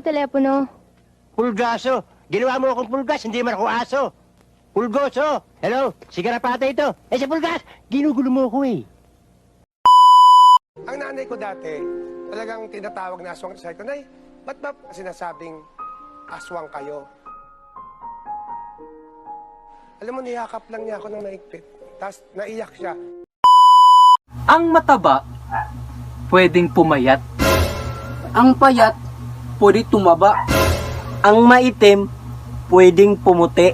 telepono? Pulgaso. Ginawa mo akong pulgas, hindi man ako aso. Pulgoso. Hello, sigarapata ito. Eh sa pulgas, ginugulo mo ako eh. Ang nanay ko dati, talagang tinatawag na aswang sa ito. Nay, ba't ba sinasabing aswang kayo? Alam mo, niyakap lang niya ako ng maigpit. Tapos naiyak siya. Ang mataba, pwedeng pumayat. Ang payat, pwede tumaba. Ang maitim, pwedeng pumuti.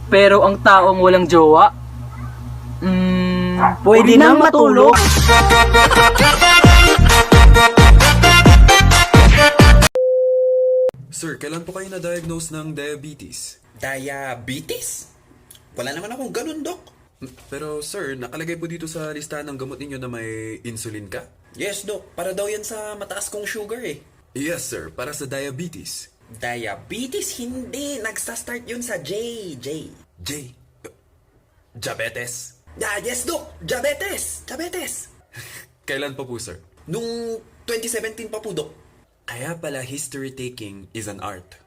Pero ang taong walang jowa, Pwede nang matulog. Sir, kailan po kayo na-diagnose ng diabetes? Diabetes? Wala naman akong ganun, Dok. Pero sir, nakalagay po dito sa listahan ng gamot ninyo na may insulin ka? Yes, Dok. Para daw yan sa mataas kong sugar eh. Yes sir, para sa diabetes. Diabetes? Hindi. Nagsa-start yun sa J. J. Diabetes. Yes, Dok. Diabetes. Diabetes. Kailan pa po sir? Nung 2017 pa po, Dok. Kaya pala history taking is an art.